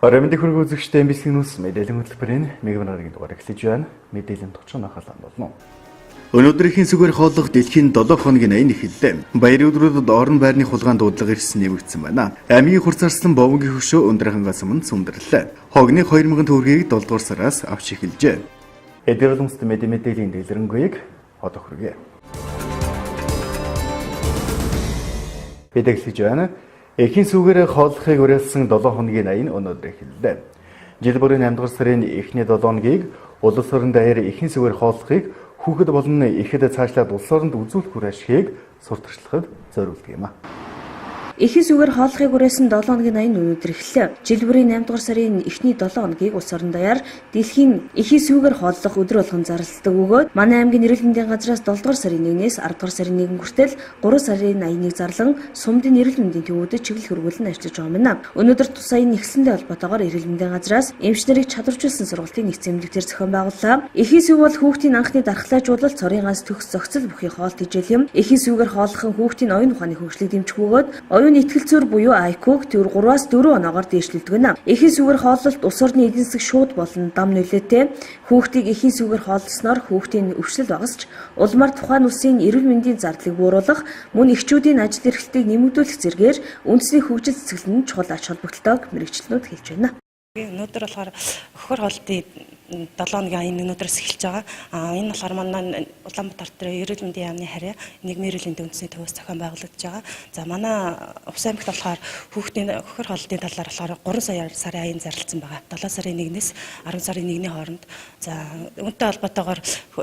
Ороймдын хөргөө үзэгчтэй MBC News мэдээллийн хөтөлбөрийн мегавнагийн дугаар эхлэж байна. Мэдээллийн товчхон анхаалсан болно. Өнөөдрийн сүгээр хооллох дэлхийн 7 хоногийн аян эхэллээ. Баярын өдрүүдэд орон байрны хулгайн дуудлага ирсэн нэмэгдсэн байна. Аймгийн хурцаарсан бовонгийн хөшөө өндөр хангаас өмнө сүмдэрлээ. Хогны 2000 төгрөгийг 7 дугаар сараас авч эхэлжээ. Эдгээр хүмүүст мэдээллийн дэлгэрэнгүй одоо хүргэе. Мэдээлж байна. Эхийн сүгээр хооллохыг уриалсан 7 хоногийн аян өнөөдөр эхэллээ. Жил бүрийн 8 дугаар сарын эхний 7 хоногийг улс орон даяар эхийн сүгээр хооллохыг хүүхэд болон ихэд цаашлаад улс оронд үзүүлэх үр ашгийг сурталчлахад зориулдаг юм а. Эхийн сүгээр хооллохыг уриалсан 7 хоногийн аян өнөөдөр эхэллээ. Жил бүрийн 8 дугаар сарын эхний 7 хоногийг улс орон даяар дэлхийн эхийн сүгээр хооллох өдөр болгон зарлалдаг бөгөөд манай аймгийн эрүүл мэндийн газраас 7 дугаар сарын 1-ээс 10 дугаар сарын 1 хүртэл 3 сарын 81 зарлан сумдын эрүүл мэндийн төвүүдэд чиглэл хөрвүүлэн ажиллаж байгаа юм. Өнөөдөр тус аян нэгслэнтэй холбоотойгоор эрүүл мэндийн газраас эмч нарыг чадваржуулсан сургалтын нэгэн эмнэлэгтэр зохион байгууллаа. Эхийн сүг бол хүүхдийн анхны дархлаажуулалт, цорын ганц төгс зохицол бүхий хоолт хичээл юм. Эхийн сүгээр хооллох нь хүүхдийн оюун ухааны хөгжлийг дэмжих бөгөөд оюуны итгэл зүйр буюу IQ-г төр 3-аас 4 оноогоор дээшлүүлдэг гэнэ. Эхийн сүгээр хооллолт улс орны эдийн засаг шууд болон дам нөлөөтэй. Хүүхдийг эхийн сүгээр хооллосноор хүүхдийн өвчлөл багасч улмаар тухайн улсын эрүүл мэндийн зардлыг бууруулах, мөн эхчүүдийн ажил эрхлэлтийг нэмэгдүүлэх зэргээр үндэсний хөгжил цэцгэлэн чухал ач холбогдолтойг мэргэжилтнүүд хэлж байна. Өнөөдөр болохоор хөхөр хоолтын 7 хоногийн аян өнөөдрөөс эхэлж байгаа. Энэ болохоор манай Улаанбаатар дээр эрүүл мэндийн яамны харьяа нийгмийн эрүүлийн үндэсний төвөөс зохион байгуулагдаж байгаа. За манай Увс аймагт болохоор хүүхдийн хөхөр хоолтын талаар болохоор 3 сарын аян зарласан байгаа. 7 сарын 1-ээс 10 сарын 1-ний хооронд. За үүнтэй холбоотойгоор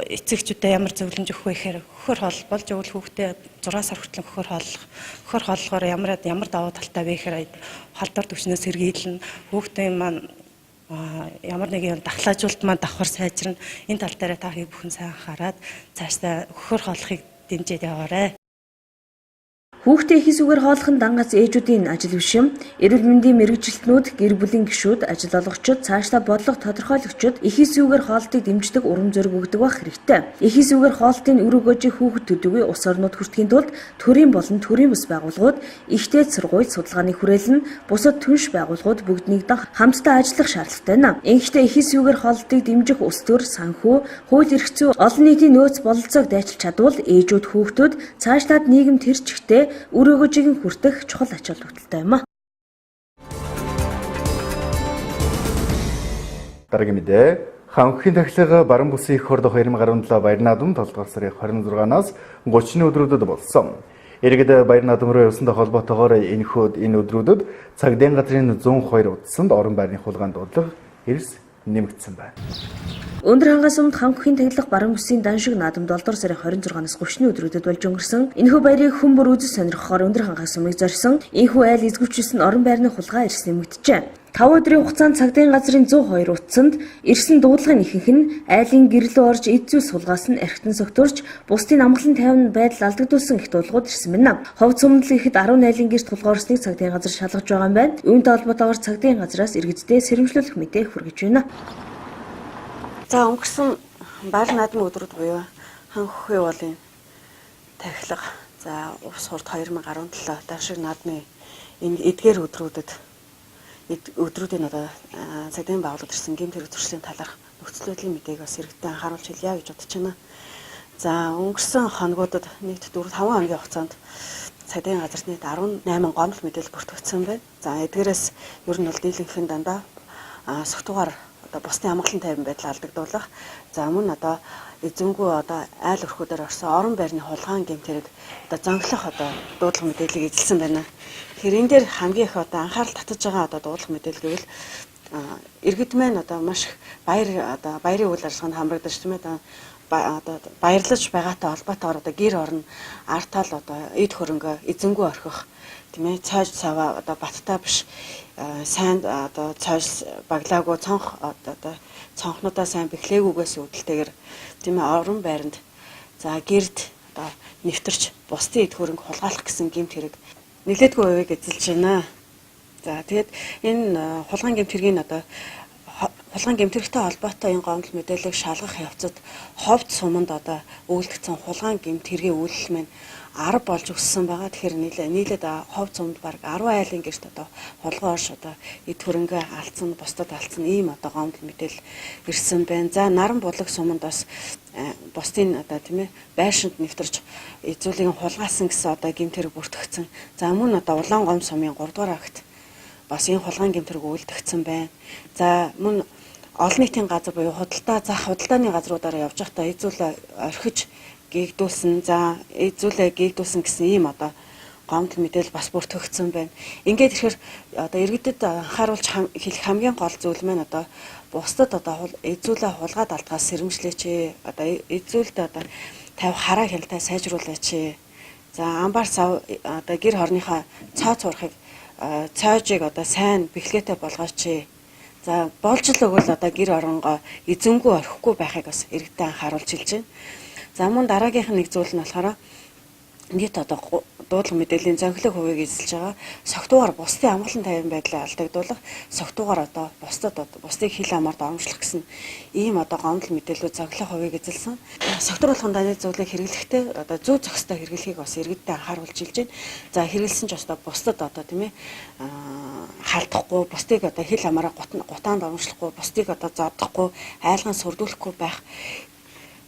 эцэгчүүдэд ямар зөвлөмж өгөх вэ гэхээр хөхөр хоол болж өгвөл хүүхдээ 6 сар хүртэл хөхөр хооллохоор ямар давуу талтай вэ гэхээр халдвар төвчнөөс сэргийлнэ. Хүүхдийн маань ямар нэгэн дахлаажуулалт маань давхар сайжирна. Энэ тал дээр та бүхэн сайн анхаарад цаашдаа хөхөр хооллохыг дэмжиж яваарай. Хүүхдээ эхийн сүгээр хооллох нь дангаас ээжүүдийн ажил биш юм. Эрүүл мэндийн мэргэжилтнүүд, гэр бүлийн гишүүд, ажил олгогчид, цаашдаа бодлого тодорхойлогчид эхийн сүгээр хоолтыг дэмждэг урам зориг өгдөг байх хэрэгтэй. Эхийн сүгээр хоолтын үр өгөөжийг хүүхэд төдийгүй улс орнууд хүртэхийн тулд төрийн болон төрийн бус байгууллагууд, ихтэй сургууль, судалгааны хүрээлэн, бусад түнш байгууллагууд бүгд нэгдэн хамтдаа ажиллах шаардлагатай байна. Ингэхдээ эхийн сүгээр хоолтыг дэмжих улс төр, санхүү, хууль эрх зүй, олон нийтийн нөөц бололцоог дайчилж чадвал ээжүүд, хүүхдүүд цаашлаад нийгэм тэр чигтээ үр өгөөжийг хүртэх чухал ач холбогдолтой юм а. Дараагийн мэдээ. Ханхын тахилга баран бүсийн их хордох 2017 баяр наадам 7 дугаар сарын 26-наас 30-ны өдрүүдэд болсон. Иргэд баяр наадам руу явсантай холбоотойгоор энэ өдрүүдэд цагдийн газрын 102 утсанд орон байрны хулгайн дуудлага эрс нэмэгдсэн байна. Өндөр хангаас өмнө ханхын тахилга баран бүсийн дан шиг наадам 7 дугаар сарын 26-наас 30-ны өдрүүдэд болж өнгөрсөн. Энэхүү баярыг хүн бүр үзэж сонирхохоор өндөр хангаас өмнө зорьсон энэхүү айл эзгүүчсэн орон байрны хулгай эрс нэмэгдэжээ. 5 өдрийн хугацаанд цагдийн газрын 102 утсанд ирсэн дуудлагын ихэнх нь айлын гэрлөө орж эд зүйл сулгаас нь архитан согтурч бусдын амгалан тайван байдал алдагдуулсан их дуудлагууд ирсэн байна. Ховд сумдал ихэд 10 айлын гэрт хулгайрсныг цагдийн газар шалгаж байгаа юм байна. Үүнтэй холбоотойгоор цагдийн газраас иргэдэд сэрэмжлүүлэх мэдээ хүргэж байна. За өнгөрсөн баяр наадмын өдрүүд буюу ханхын уулын тахилга, за Увс хурд 2017 дан шиг наадмын энэ эдгээр өдрүүдийн одоо цагдийн байгууллагад ирсэн гэмт хэрэг зөрчлийн талаарх нөхцөл байдлын мэдээг бас иргэдэд анхааруулж хэлье гэж бодож байна. За өнгөрсөн хоногудад нийт 4-5 хоногийн хугацаанд цагдийн газарт нийт 18 гомдол мэдээлэл бүртгэгдсэн байна. За эдгээрээс ер нь бол дийлэнх нь дандаа согтуугаар бусдын амгалан тайван байдал алдагдуулах, за мөн одоо эзэмгүй одоо айл өрхүүдээр орсон орон байрны хулгайн гэмт хэрэг одоо зонглох одоо дуудлага мэдээллийг эзэлсэн байна. Тэгэхээр энэ дээр хамгийн их одоо анхаарал татаж байгаа одоо дуудлага мэдээлэл гэвэл иргэд маань одоо маш их баярын үйл ажиллагаанд хамрагдаж тийм ээ одоо баярлаж байгаатай холбоотойгоор одоо гэр орно артаал одоо эд хөрөнгө эзэмгүй орхих тийм ээ цааш цаваа одоо баттай биш сайн одоо цааш баглаагүй цонх одоо цонхнуудаа сайн бэхлээгүйгээс үүдэлтэйгээр тийм ээ орон байранд за гэрд одоо нэвтэрч бусдын эд хөрөнгө хулгайлах гэсэн гэмт хэрэг нэлээдгүй хувийг эзэлж байна. За тэгээд энэ хулгайн гэмт хэргийн одоо хулгайн гэмт хэрэгтэй холбоотой энэ гомдол мэдээллийг шалгах явцад ховд суманд одоо үйлдэгдсэн хулгайн гэмт хэргийн үйлдэл маань 10 болж өссөн байгаа. Тэгэхээр нийлээд хов цомд баг 10 айлын гэрт одоо хулгай орш одоо эд хөрөнгө алдсан, бусдад алдсан ийм одоо гомдол мэдээл ирсэн байна. За наран булаг суманд бас бусдын одоо тийм ээ байшинд нэвтэрч эзүүлийн хулгайсан гэсэн одоо гэмтэрэг бүртгэгдсэн. За мөн одоо улаан гом сумын 3 дугаар агт бас энэ хулгайн гэмтэрэг үйлдэгдсэн байна. За мөн олон нийтийн газар буюу худалдааны газруудаараа явж байхдаа эзүүл орхиж гээгдүүлсэн. За эзүүлээ гээгдүүлсэн гэсэн ийм одоо гомдол мэдээлэл бас бүртгэгдсэн байна. Ингээд ирэхээр одоо иргэдэд анхааруулж хэлэх хамгийн гол зүйл маань одоо бусдад одоо эзүүлээ хулгайд алдгаас сэрэмжлээч. Одоо эзүүлд одоо 50 хараа хяналтаа сайжруулаач. За амбар сав одоо гэр хорныхаа цоо цуурхыг цоожийг одоо сайн бэхлээтэй болгооч. За болж л өгвөл одоо гэр оронгоо эзэнгүй орхихгүй байхыг бас иргэдэд анхааруулж хэлж байна. За мөн дараагийнх нь нэг зүйл нь болохоор нийт одоо дуудлага мэдээллийн зохилог хувийг эзэлж байгаа. Согтуугаар бусдын амгалан тайван байдлаа алдагдуулах, согтуугаар одоо бусдыг хил амаар доромжлох гэсэн ийм одоо гомдол мэдээлүүд зохилог хувийг эзэлсэн. Согтууруулахын даны зүйлийг хэрэглэхдээ одоо зөв зохистой хэрэглэхийг бас иргэдэд анхааруулж хэлж байна. За хэрэглэсэн ч одоо бусдад одоо тийм ээ халдахгүй, бусдыг одоо хил амаараа гутаан доромжлохгүй, бусдыг одоо зодохгүй, айлган сүрдүүлэхгүй байх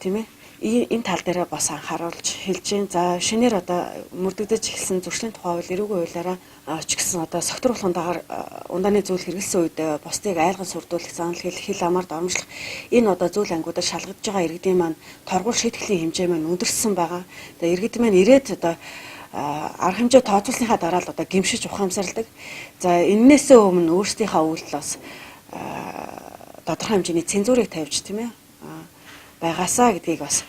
тийм ээ. Энэ тал дээр бас анхааруулж хэлж байна. За шинээр одоо мөрдөгдөж эхэлсэн зөрчлийн тухай хууль эрүүгийн хуулиараа ч гэсэн одоо согтууруулахын дагаар ундааны зүйл хэрэгэлсэн үед бусдыг айлган сүрдүүлэх, занал хил амаар доромжлох энэ одоо зүйл ангуудад шалгагдж байгаа иргэдийн маань торгуул шийтгэлийн хэмжээ маань өндөрсөн байгаа. Одоо иргэд маань ирээд одоо арга хэмжээ тооцоолсныхаа дараа л одоо гэмшиж ухаамсарладаг. За эннээсээ өмнө өөрсдийнхээ үйлдэл бас тодорхой хэмжээний цензурыг тавьж тийм ээ байгаасаа гэдгийг бас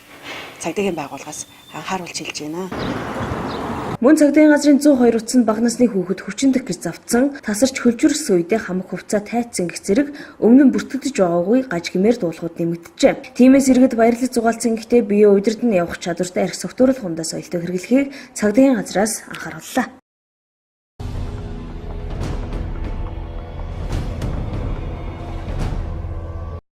цагдаагийн байгууллагаас анхааруулж хэлж байна. Мөн цагдаагийн газрын 102 утсанд бага насны хүүхэд хүчин төхөж завдсан, тасарч хөлжүрсэн үедээ хамаг хувцас тайцсан гэх зэрэг өмнө нь бүртгэгдэж байгаагүй гаж гэмээр дуулахууд нэмэгдэжээ. Тиймээс иргэд баярлаж зугаалсан гэхдээ биеэ удирдан явах чадвартай арх согтууруулах хундаа соёлтой хэрэглэхийг цагдаагийн газраас анхаарууллаа.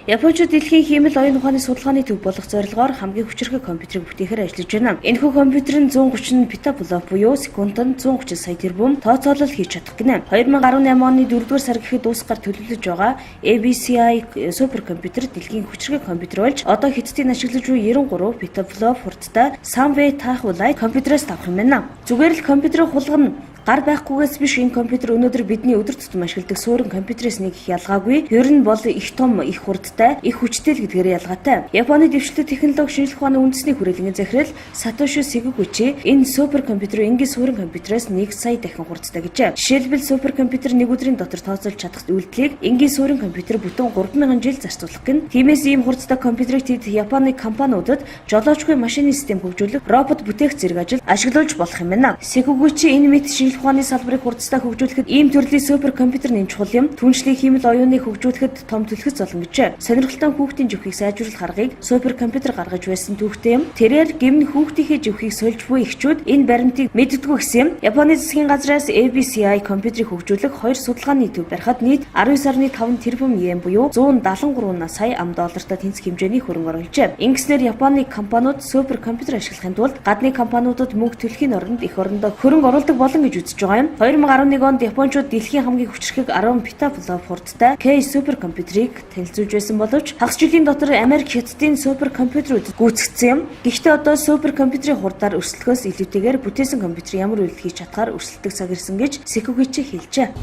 Японууд дэлхийн хиймэл оюун ухааны судалгааны төв болох зорилгоор хамгийн хүчирхэг компьютерийг бүтээхээр ажиллаж байна. Энэхүү компьютер нь 130 петаблок буюу секундэд 130 сая тэрбум тооцоолол хийж чадах гинэ. 2018 оны 4-р сар гэхэд дуусгаар төлөвлөж байгаа MBC суперкомпьютер дэлхийн хүчирхэг компьютер болж одоо Хятадын ашиглаж буй 93 петаблок хурдтай Sunway Tahoe компьютерээс давах юм байна. Зүгээр л компьютерийг хулгана гар байхгүйгээс биш энэ компьютер өнөөдөр бидний өдөр тутам ашигладаг суурин компьютерээс нэг их ялгаагүй. Ер нь бол их том, их хурдтай, их хүчтэй л гэдгээр ялгаатай. Японы дэвшилтэй технологи шинжилх ухааны үндэсний хүрээлэнгийн захирал Сатоши Сигугучи энэ суперкомпьютер энгийн суурин компьютерээс 1 сая дахин хурдтай гэжээ. Жишээлбэл суперкомпьютер нэг өдрийн дотор тооцоолж чадах үйлдэлийг энгийн суурин компьютер бүтэн 3000 жил зарцуулах гэн. Тиймээс ийм хурдтай компьютерийг тэд Японы компаниудад жолоочгүй машины систем хөгжүүлэх, робот бүтээх зэрэг ажил ашиглуулж болох юм байна. Сигугучи энэ мэт ухааны салбарыг хурдтай хөгжүүлэхэд ийм төрлийн суперкомпьютер нэм чухал юм. Түншлийг хиймэл оюуныг хөгжүүлэхэд том төлөхөц золон гэжээ. Сонирхолтой хүүхдийн живхийг сайжруулах аргыг суперкомпьютер гаргаж байсан түүхтэй юм. Тэрээр гэмн хүүхдийнхээ живхийг сольж буй эхчүүд энэ баримтыг мэддэггүй гэсэн юм. Японы засгийн газраас MBC компьютерийг хөгжүүлэх 2 судалгааны төв барихад нийт 19.5 тэрбум йен буюу 173 сая $тай тэнцэх хэмжээний хөрөнгө оруулжээ. Ингэснээр Японы компаниуд суперкомпьютер ашиглахын тулд гадны компаниудад мөнгө төлөхийн оронд их орондоо хөрөнгө оруулдаг болон гэж үзэж байгаа юм. 2011 онд Японууд дэлхийн хамгийн хүчирхэг 10 петаблок хурдтай K суперкомпьютерийг танилцуулж байсан боловч хагас жилийн дотор Америк Хятадын суперкомпьютерүүд гүйцэгдсэн юм. Гэхдээ одоо суперкомпьютерийн хурдаар өрсөлдөхөөс илүүтэйгээр бүтээсэн компьютер ямар үйлдэл хийж чадхаар өрсөлдөх цаг ирсэн гэж Сикугичи хэлжээ.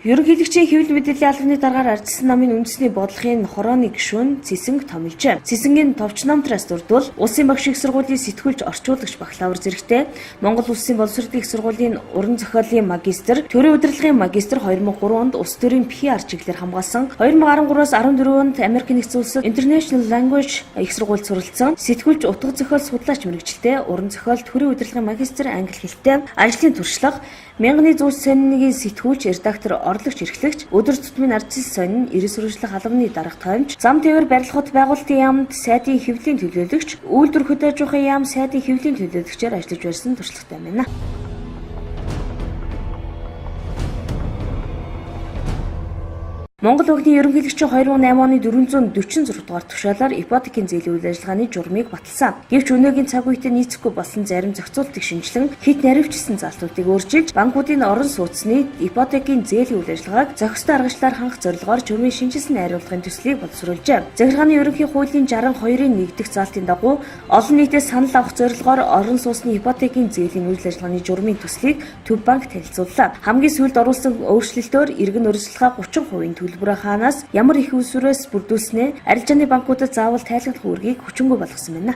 Ерөнхийлөгчийн хэвлэл мэдээллийн албаны дараагаар ардчилсан намын үндэсний бодлогын хорооны гишүүн Цэсэнг томилжээ. Цэсэнгийн товч намтраас дурдвал Улсын багш их сургуулийн сэтгүүлч орчуулагч бакалавр зэрэгтэй, Монгол Улсын боловсролын их сургуулийн уран зохиолын магистр, төрийн удирдлагын магистр 2003 онд улс төрийн PR чиглэлээр хамгаалсан. 2013-аас 14 онд Америк нэгдсэн улсад International Language их сургуульд суралцсан. Сэтгүүлч утга зохиол судлаач мэргэжилтэй, уран зохиол, төрийн удирдлагын магистр англи хэлтэй, ажлын туршлага, Мянганы зүйлс сонингийн сэтгүүлч, редактор, орлогч, эрхлэгч, өдөр тутмын ардчил сонин, эрс сурвалжлах албаны дарга тоомч, зам тээвэр барилгахад байгуулалтын яамд сайдын хэвлэлийн төлөөлөгч, үйлдвэр хөт аж ахуйн яам сайдын хэвлэлийн төлөөлөгчээр ажиллаж байсан туршлагатай байна. Монгол банкны ерөнхийлөгчийн 2008 оны 446 дугаар тушаалаар ипотекийн зээлийн үйл ажиллагааны журмыг баталсан. Гэвч өнөөгийн цаг үедээ нийцэхгүй болсон зарим зохицуултыг шинжилэн хит наривчсан залтуудыг өөрчилж банкуудын орон сууцны ипотекийн зээлийн үйл ажиллагааг зохистой аргачлалаар хангах зорилгоор журмын шинжилсэн найруулгын төслийг боловсруулжээ. Захиргааны ерөнхий хуулийн 62-ийн 1 дэх залтын дагуу олон нийтээс санал авах зорилгоор орон сууцны ипотекийн зээлийн үйл ажиллагааны журмын төслийг Төв банк танилцууллаа. Хамгийн сүүлд оруулсан өөрчлөлтөөр иргэн өрсөлдөхөд 30% төлбөрөө хаанаас ямар их усүрээс бүрдүүлснээ арилжааны банкудад заавал тайлбарлах үүргийг хүчингүй болгосон байна.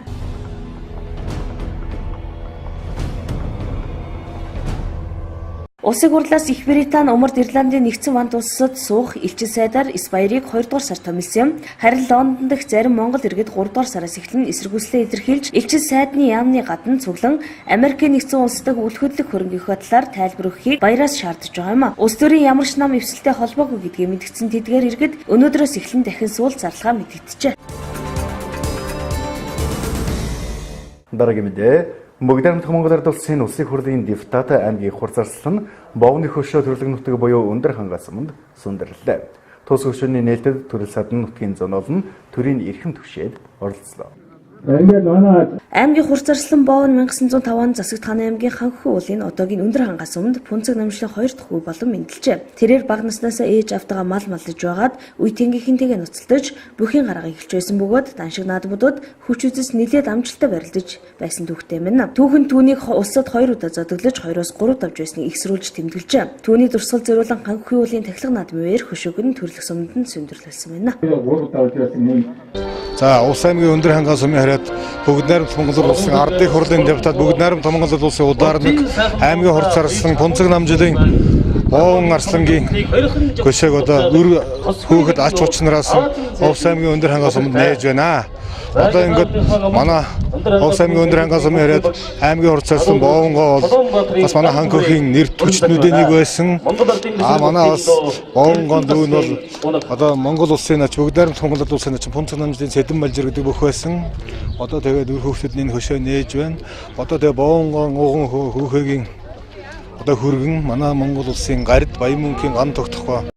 Улсын хурлаас Их Британи, Умард Ирландын нэгдсэн вант улсад суух элчин сайдаар Испаярыг 2 дугаар сард томилсон. Харин Лондон дахь зарим Монгол иргэд 3 дугаар сараас эхлэн эсэргүүцлээ илэрхийлж элчин сайдны яамны гадна цуглан Америкийн нэгдсэн улс дахь үл хөдлөх хөрөнгөний талаар тайлбар өгөхийг баяраас шаардж байгаа юм а. Улс төрийн ямар ч нам эвсэлтэй холбоогүй гэдгийг мэдгдсэн тэдгээр иргэд өнөөдрөөс эхлэн дахин суул зарлахаа мэдэгджээ. Дараагийн мэдээ Бүгд Монгол Ард улсын улсын хурлын депутат аймгийн хур зарцлан Бовны хөшөө төрлөг нутаг буюу өндөр хангаас өмнө сүндэрлээ. Тус хөшөөний нээлттэд төрөл садан нутгийн зоноол нь төрийн эрхэм түвшээд оролцлоо. Аймгийн хур зарцлан Бовн 1905 он Засагтхааны аймгийн Ханхүү уулын одоогийн өндөр хангаас өмнө Пүнцэг намжлын 2 дахь үе болон мэндэлжээ. Тэрээр бага наснаас ээж автагаа мал малдаж байгаад үе тэнгийнхэнтэйгээ нуцалтаж бүхийн гараага эхэлж байсан бөгөөд даншиг наадмуудад хүч үзэс нэлээд амжилттай барилдаж байсан түүхтэй мэнэ. Түүхэн түүнийг улсад 2 удаа зодоглож 2-оос 3 давж байсныг ихсрүүлж тэмдэглэжээ. Түүний дурсгал зориулан Ханхүү уулын тахилга наадмын үеэр хөшөөг нь төрлөх суманд нь сүндэрлүүлсэн байна. За улс аймгийн өндөр хангаас өмнө хараад бүгд найрамд Монгол улсын ардын хурлын депутат бүгд найрамд Монгол улсын ударник аймгийн хур зарцлан Пүнцэг намжлын Бовн Арслангийн хөшөөг одоо өр хөөхд ач учнараас улс аймгийн өндөр хангаас өмнө нээж байна. Одоо ингээд манай улс аймгийн өндөр хангаас өмнө хараад аймгийн хур зарцлан Бовнгоо бол бас манай ханхүүхийн нэр түвшнүүдийн нэг байсан. Манай бас Бовнгонд дүүн бол одоо Монгол улсын нач бүгд найрамд Монгол улсын нач Пүнцэг намжлын Цэдэн Балжир гэдэг бүх байсан. Одоо тэгээд өр хөөхдөд энэ хөшөө нээж байна. Одоо тэгээд Бовнгон уган хөөхөгийн одоо хүргэн манай Монгол улсын гард Баян мөнхийн ган тогтохгүй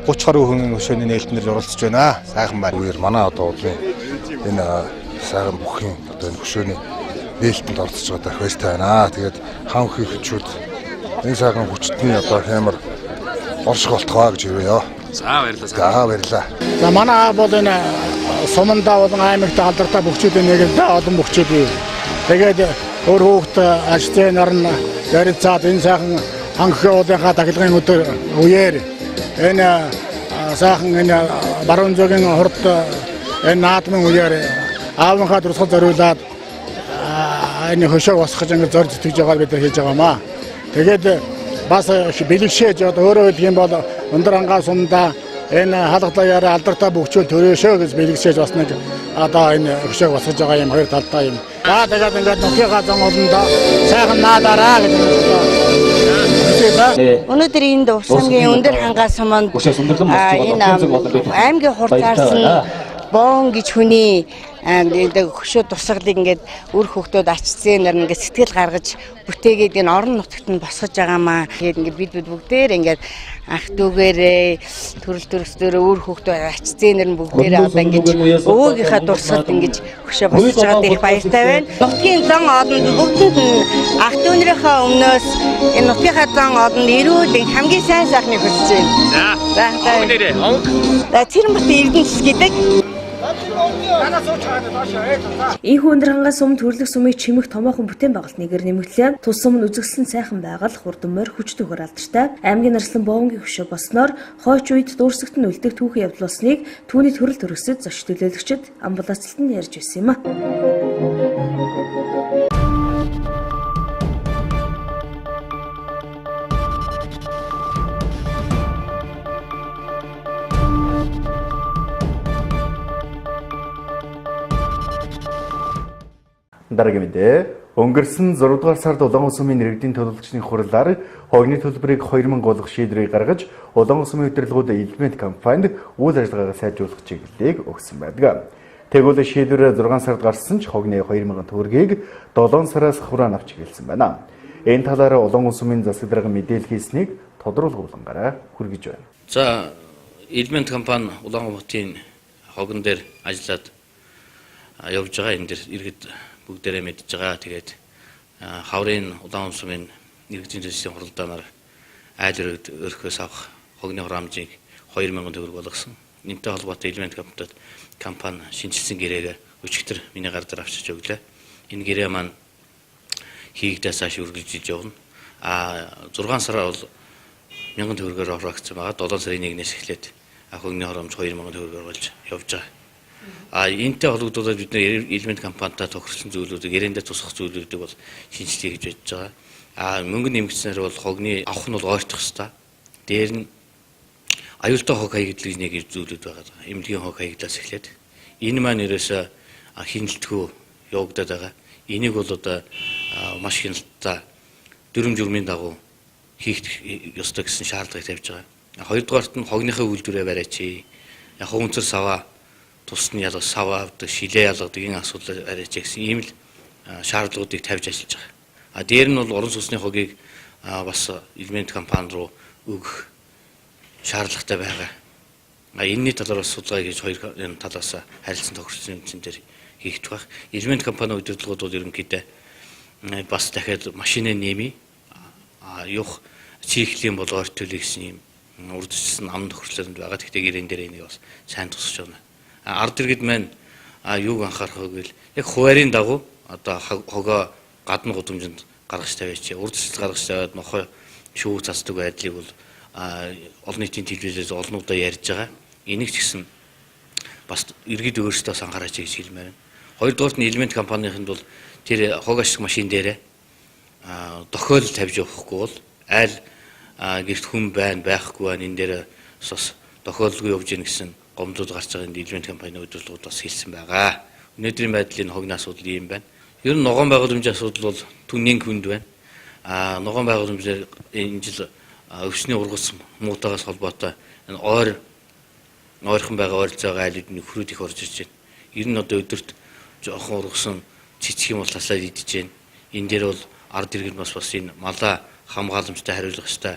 30 гаруй хүн хөшөөний нээлтнэр оролцож байна. Сайхан байна. Үеэр манай одоо энэ сайхан бүхний одоо энэ хөшөөний нээлтэнд оролцож байгаа хөөстэй байна. Тэгээд ханхи хүчүүд энэ сайхан хүчтний одоо хямар орших болтгоо гэж хэлээ. За баярлалаа. За манай бол энэ сумандаа болон аймагт алдартай бөхчүүдийн нэгэндээ олон бөхчүүд бий. Тэгээд өөр хүүхд ажлын нарны ярилцаад энэ сайхан ханхи уулынхаа тахилгын өдөр үеэр энэ сайхан энэ баруун зүгийн хурд энэ наадмын үеэр аавынхаа дурсгал зориулаад энэ хөшөөг босгож ингэ зорж итгэж байгаа бид хийж байгаамаа. Тэгээд бас бэлгшээж өөрөө хэлэх юм бол өндөр хангаас өмнө энэ хаалгалаар алдартай бөхчүүд төрөөшөө гэж бэлгшээж бас нэг одоо энэ хөшөөг босгож байгаа юм хоёр талтай юм. За тэгээд ингээд нөхөөгөө зам олондоо сайхан наадаараа гэж өнөөдөр энэ улс аймгийн өндөр хангаас өмнө энэ аймгийн хур зарцлан Бовн гэж хүний хөшөө тусгалыг ингээд үр хөвгтүүд ачцсан нар ингээд сэтгэл гаргаж бүтээгээд энэ орон нутагт нь босгож байгаамаа. Тэгээд ингээд бид бүгдээр ингээд ах дүүгээрээ төрөл төрөсдөрөө үр хөвгтүүд ачцсан нар бүгдээрээ одоо ингээд өвөөгийнхаа дурсгалд ингээд хөшөө босгож байгаад их баяртай байна. Нутгийн зан олонд бүгдэнд ах дүүнэрийнхээ өмнөөс энэ нутгийнхаа зан олонд эрүүл хамгийн сайн сайхныг хүсэж байна. За Цэрэнгут Эрдэнэс гэдэг Ийхүү өндөр хангаас өмнө төрлөх сумыг чимэх томоохон бүтээн байгуулалт нэгээр нэмэгдлээ. Тус сум нь үзэгдсэн сайхан байгаль хурдан морь хүчтэй хөр алдартай. Аймгийн нарслан Бовнгийн хөшөө босноор хойч үед дуурсагт нь үлдэх түүхэн явдал болсныг түүний төрөл төрөсөд зоч төлөөлөгчд амбулацлалт нь ярьж байсан юм а. Дараагийн мэдээ өнгөрсөн 6 дугаар сард Улаан сумын иргэдийн төлөөлөгчдийн хурлаар хогны төлбөрийг 2000 болох шийдвэрийг гаргаж Улаан сумын удирдлагууд элемент компанид үйл ажиллагаагаа сайжруулах чиглэлийг өгсөн байдаг. Тэгвэл шийдвэр 6 сард гарсан ч хогны 2000 төгрөгийг 7 сараас хураан авч эхэлсэн байна. Энэ талаараа Улаан сумын засаг дарга мэдээлэл хийснийг тодруулгуулангаараа хүргэж байна. За элемент компани Улаанбаатарын хогон дээр ажиллаад явж байгаа. Энэ дэр иргэд бүгдээрээ мэдж байгаа. Тэгээд хаврын Улаан сумын иргэдийн төслийн хуралдаанаар айл өрхөөс авах хогны хураамжийг 2000 төгрөг болгосон. Энэтэй холбоотой элемент компани шинжилсэн гэрээгээ өчигдөр миний гар дээр авчиж өглөө. Энэ гэрээ маань хийгдээс хойш үргэлжилж явна. 6 сараа бол 1000 төгрөгөөр орогдсон байгаа. 7 сарын 1-ээс эхлээд хогны хураамж 2000 төгрөгөөр болж явж байгаа. Энэтэй холбогдуулаад бид нэр элемент компанитай тохирсон зүйлүүдийг гэрээндээ тусах зүйлүүдийг бол шинжилгээ хийж бодож байгаа. Мөнгө нэмэгдснээр бол хогны авах нь бол ойртох хэвээр. Дээр нь аюултай хог хаягдлыг нэг зүйлүүд байгаа. Эмнэлгийн хог хаягдлаас эхлээд энэ маань ерөөсөө хяналтгүй явагдаад байгаа. Энийг бол одоо маш хяналттай дүрм журмын дагуу хийх ёстой гэсэн шаардлагыг тавьж байгаа. Хоёрдугаарт нь хогныхаа үйлдвэрээ бариач. Яг үнцэр саваа тусны ялгах саваа авдаг, шилээ ялгадаг энэ асуудал бариач гэсэн ийм л шаардлагуудыг тавьж ажиллаж байгаа. Дээр нь бол орон сууцны хогийг бас элемент компани руу өгөх шаардлагатай байгаа. Энэний талаар бас судалгаа хийж хоёр талаас харилцан тохирсон юм дээр хийх байх. Элемент компани удирдлагууд бол ерөнхийдөө бас дахиад машины нэмий явах чийхлийн бол ойртуулъя гэсэн юм урдчилсан ам тохирлоонд байгаа. Тэгтээ гэрэн дээр энийг бас сайн тусгаж байна. Ард иргэд маань юуг анхаарах вэ гэвэл яг хуваарийн дагуу одоо хогоо гадна гудамжинд гаргаж тавьяач. Урдчилсан гаргаж тавиад нохой шүүх цацдаг байдлыг бол олон нийтийн телевизээс олнуудаа ярьж байгаа. Энийг ч гэсэн бас иргэд өөрсдөө анхаараач гэж хэлмээр байна. Хоёрдугаарт нь элемент компанийхэнд бол тэр хог ашиг машин дээрээ тохиол тавьж явахгүй бол айл гэрт хүн байхгүй байна. Энэ дээр бас тохиолгүй явж ийн гэсэн гомдлууд гарч байгаа. Энд элемент компанийн удирдлагууд бас хэлсэн байгаа. Өнөөдрийн байдлын хогны асуудал ийм байна. Ер нь ногоон байгууламжийн асуудал бол түнийн хүнд байна. Ногоон байгууламжээр энэ жил өвчний ургац муутагаас холбоотой энэ ойрхон байгаа ойролцоогоо айлууд нөхрүүд их орж ирж байна. Ер нь одоо өдөрт жоохон ургасан цэцэг юм бол таслаад идэж байна. Энэ дээр бол ард иргэд бас энэ малаа хамгааламжтай хариулах ёстой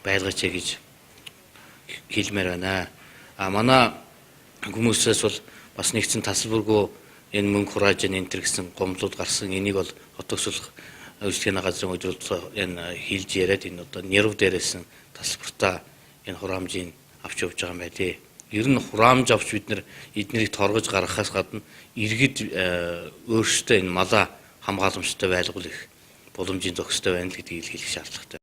байлгаач гэж хэлмээр байна. Манай хүмүүсээс бол бас нэгдсэн тасалбаргүй энэ мөнгө хурааж энэ төр гэсэн гомдлууд гарсан. Энийг бол хотогсолох үйлчлэгийн газрын удирдлага энэ хэлж яриад энэ одоо нерв дээрээс нь тасалбартаа энэ хураамжийг авч явж байгаа юм байлээ. Ер нь хураамж авч бид нар эднэрийг торгож гаргахаас гадна иргэд өөрсдөө энэ малаа хамгааламжтай байлгуулах боломжийн зохистой байна л гэдгийг хэлэх шаардлагатай.